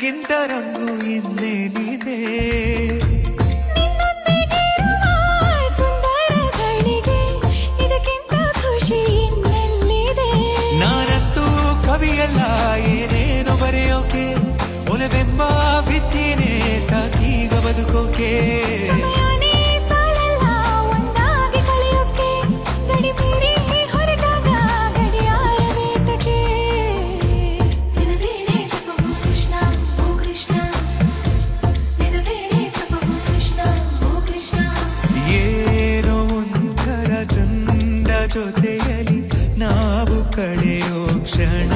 ನನಗಿಂತ ರಂಗು ಇನ್ನೇನಿದೆ ನಾನಂತೂ ಕವಿಯಲ್ಲ ಏನೇನು ಬರೆಯೋಕೆ ಒಲವೆಂಬ ವಿದ್ಯೆನೇ ಸಾಕೀಗ ಬದುಕೋಕೆ ಏನೋ ಒಂಥರ ಚಂದ ಜೊತೆಯಲಿ ನಾವು ಕಳೆಯೋ ಕ್ಷಣ